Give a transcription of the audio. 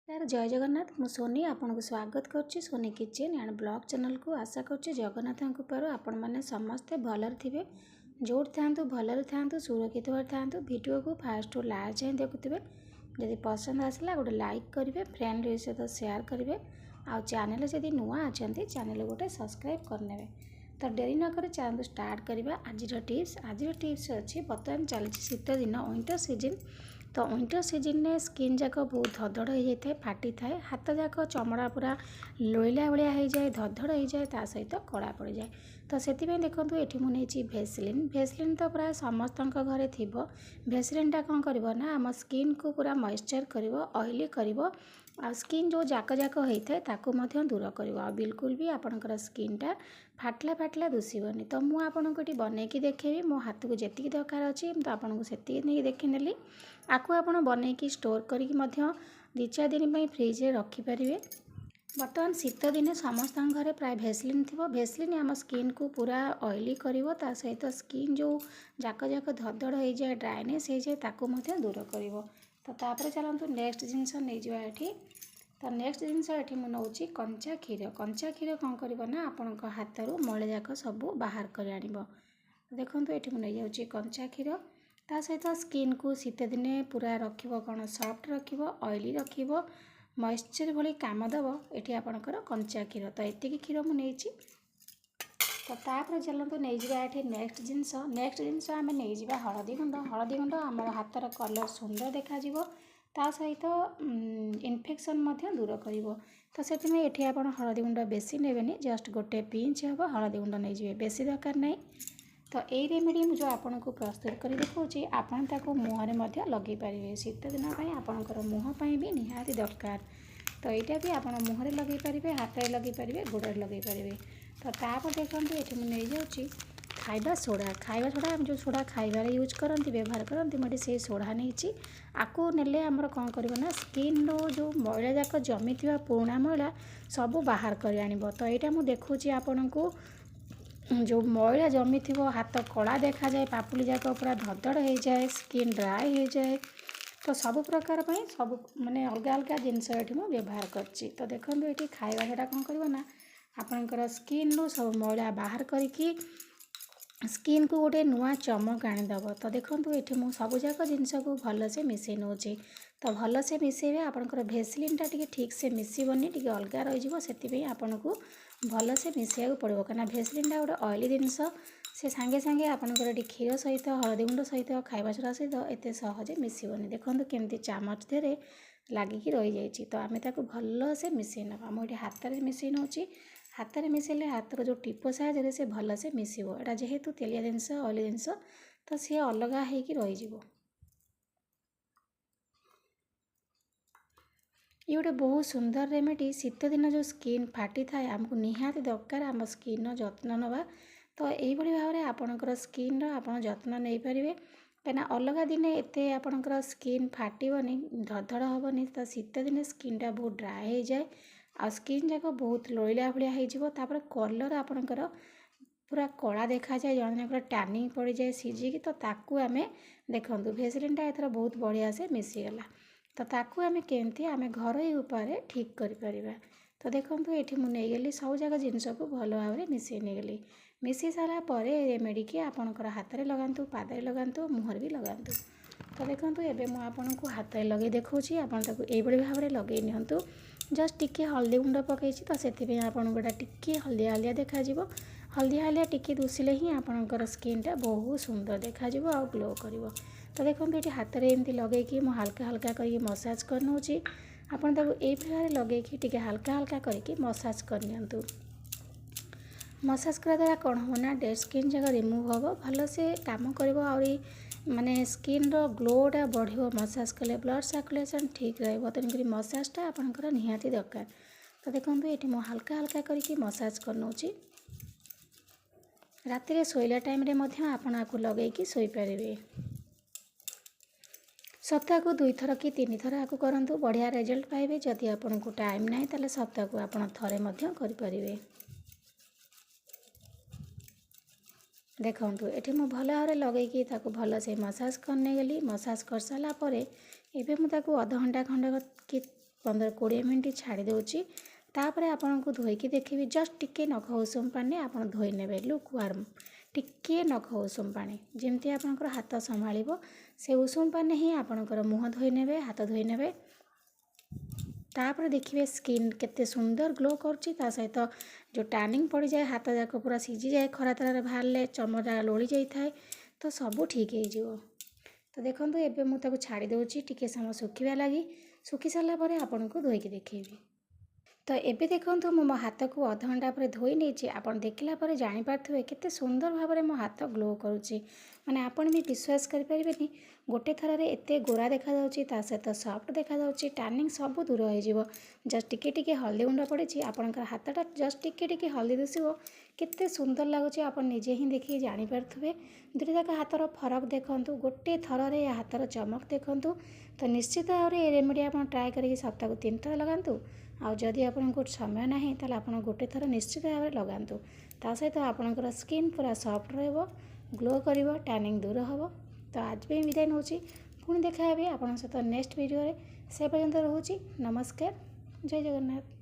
यार जय जगन्नाथ मु सोनी आपन को स्वागत करुच्ची Soni kitchen and blog channel को आशा करुच्ची जगन्नाथ कृपार आपण मैंने समस्ते भलर थे जोड़ था भलर था सुरक्षित था वीडियो को फास्ट टू लास्ट जाए देखुवे जदि पसंद आसला गोटे लाइक करेंगे फ्रेंड सहित शेयर करेंगे आ चैनल जदि नुआ अच्छा चैनल गोटे सब्सक्राइब करने तो डेरी नक चैनल स्टार्ट करवा आज टिप्स अच्छी बर्तमान चलती शीत दिन विंटर सीजन तो विंटर सीजन में स्किन जाक बहुत धड़धड़ हो जाए फाटी थाए हाथ जाक चमड़ा पूरा लोइला भाया हो जाए धड़धड़ हो जाए ता सहित कड़ा पड़ जाए तो से देखो ये मुझे भेसलिन तो प्राय समस्त घरे थी भेसलिनटा कौन कर आम स्किन को पूरा मॉइस्चर कर ऑयली कर स्किन जो जाक जाक होता है ताकू दूर कर बिल्कुल भी आपणकर स्किनटा फाटला फाटला दुषबनी तो मुझे आपको बनईकी देखेबी मो हाथ को जी दरकार अच्छी तो आपको से नहीं देखी आपको आप बनईकी स्टोर करी दी चार दिन फ्रिज रे रखिपारे। बर्तमान शीत दिने समस्त घरे प्राय भेसलिन थी भेसलिन आम स्किन को पूरा ऑयली कर सहित स्किन जो जाक जाक धड़धड़ हो जाए ड्राइनेस हो जाए ताकू दूर कर तो तापर चलतु नेक्स्ट जिनस नहीं जावा ये तो नेक्स्ट जिनस ये मुझे कंचा क्षीर कौन करना आपण हाथ रू मैला जाक सब बाहर कर देखो ये नहीं जाऊँगी कंचा क्षीर ता सहित स्किन को शीत दिने पूरा रखिबो कौन सॉफ्ट रखिबो ऑयली रखिबो मॉइस्चर भली काम दब ये आपणकर कंचा क्षीर तो ये क्षीर मुझे तो तापर चलतु नहीं जावा ये नेक्स्ट जिनस आम नहीं जावा हलदी गुंड आम हाथर कलर सुंदर देखा ता सहित इन्फेक्शन दूर कर तो से ये आप हलदी गुंड बेसी नेबेनि जस्ट गोटे पिंच हम हलदी गुंड नहीं जाए बेसी दरकार नहीं तो यही रेमेडी जो आपन को प्रस्तुत कर देखा आपन ताको मुहरे लगे पारे शीत दिन आपणकर मुहपाई भी निहाती दरकार तो यहाँ भी आप मुहरे लगे पारे हाथ में लगे पारे गोड़े लगे पारे तो तापर देखो ये नहीं जाऊँगी खाइबा सोडा जो सोडा खाइबार यूज करती व्यवहार करती मुझे से सोडा नहीं आपको नेले आमर कौन करना स्किन रो जो मैला जाक जमी पुराणा मैला सब बाहर कर आनिब तो यहाँ मुझे देखुची आपण को जो मैला जमी थी हाथ कला देखा जाए पापुली जाक पूरा धड़धड़ हो जाए स्किन ड्राई हो जाए तो सब प्रकार सब माने अलग अलग जिनस व्यवहार करची तो देखो ये खाଇବା सेटा कौन करना आपणकर स्किन रू सब मैला बाहर करके स्किन को गोटे नुआ चमक आनीदब तो देखो ये मुझे सबुजाक जिनस को भलसे मिसई नौचे तो भलसे मिसेबे आपणकर भेसलिनटा ठीक से मिसबनी टी अलग रही आपन को भलसे मिसैया पड़ो कहीं भेसलिनटा गोटे ऑयली जिनस से सांगे सांगे आपणकर क्षीर सहित हलदी गुंड सहित खाଇବା सोडा सहित एत सहजे मिसबनी देखो केमती चामच देरे लगिकी रही जाइए तो आम भलसे मिसई नवा मुझे हाथ में मिसई नौची हाथ में मिसेले हाथर जो टीप साहाଯ୍य से भलसे मिसब एटा जेहेतु तेलिया जिनस ऑयली जिनस तो सी अलग होगी ये गोटे बहुत सुंदर रेमेडी शीत दिन जो स्किन फाटी थाए आमको निहाती दरकार आम स्किन जत्न नवा तो यही भाव में आपणकर स्किन आप जत्न नहीं पारे कहीं अलग दिन एत आपणकर स्किन फाटबनी धड़धड़ हेनी तो शीत दिन स्किनटा बहुत ड्राए हो जाए आ स्किन जाक बहुत लोइला भाया होपर कलर आपणकर पूरा कला देखा जाए जन जन टैनिंग पड़ जाए सीझिकी तो ताकू आम देखूँ भेसलिनटा एथर बहुत बढ़िया से मिसीगला तो ताकू आम केमती आम घर उपाय ठीक कर तो देखो ये मुझे गली सब जगह जिनस को भल भाव में मिसई नहीं मिसई सारापर रेमेडी की आपणकर हाथ में लगातु पादे लगातु मुहर भी लगातु तो देखो ये मुझे हाथ में लगे देखा आपको यही भाव में लगे नियंतु जस्ट टिके हल्दी गुंड पकई तो से आपटा टिके हल्दिया हल्दिया देखा हल्दिया हल्दिया टिके दुसिले ही आपणकर स्किनटा बहुत सुंदर देखा आ ग्लो कर तो देखो ये हाथ में एमती लगे मु हल्का हल्का कर मसाज कर नौची आपन यही प्रकार लगे टे हल्का हल्का करके मसाज करनी मसाज करा द्वारा कौन हम ना डेड स्किन जगह रिमूव हम भल से कम कर माने स्किन रो ग्लोटा बढ़ो मसाज कले ब्लड सर्कुलेशन ठीक रहा तेणुक मसाजटा आपंकर निहाती दरकार तो देखो ये मुझे हल्का हल्का करके मसाज कर नौची राति शोला टाइम आपको लगे शोपारे सप्ताह को 2 थर कि 3 थर आपको करूँ बढ़िया रिजल्ट पाइबे जदि आपको टाइम ना ताले सप्ताह को आप थरे करें देखो ये मुझे भल भाव में लगे भल से मसाज करने गली मसाज कर सारापर एवं मुझे अध घंटा खंड कि 15-20 मिनिट छाड़ी देउची। तापरे आपनको धोईकी देखिबी जस्ट टिके नख उषुम पानी आपण धोई नेबे लुक वार्म टिके नख उषुम पानी जेमती आपनकर हाथ संभाळिबो से उषुम पानी ही आपनकर मुह धोई नेबे हाथ धोई नेबे। तापर देखिए स्किन केते सुंदर ग्लो करछि ता सहित जो टैनिंग पड़ जाए हाथ जाक पूरा सीझी जाए खरा तार बाहर चर्म जगह लोड़ी जाए तो सब ठीक हो। तो देखो एबे मु ताको छाड़ी देउछि टिके समय सुखिबा लागि सुखी सारा पर आपनको धोईकी देखिबी। तो एबे देखो मो हाथ को अध घंटा पर धोई नहीं आपन देखला पर जानि पारथुवे केते सुंदर भाव में मो हाथ ग्लो करुछि माने आपन भी विश्वास करि परिबेनी गोटे थर रे एते गोरा देखा जाउछि ता सहित सॉफ्ट देखा जाउछि टैनिंग सब दूर हो जिवो। जस्ट टिके टिके हल्दी गुंडा पड़िछि आपनकर हाथटा जस्ट टिके टिके हल्दी दिसिबो केते सुंदर लागुछि आपन निजे ही देखि जानि पारथुवे। दुटे जाक हाथर फरक देखंतु गोटे थर रे हाथर चमक देखंतु। तो निश्चित भाव में रेमेडी आपन ट्राए करिक सप्ताह को 3 थर लगांतु। आउ जदि आपनको समय ना ताले आपन गोटे थर निश्चित भाव में लगांतु ता सहित आपनकर स्किन पूरा सॉफ्ट रहबो ग्लो करिवो टैनिंग दूर हबो। तो आज भी विदाय नउछि पुणी देखा हेबे आपन सहित नेक्स्ट वीडियो रे से पर्यंत रहूछि नमस्कार जय जगन्नाथ।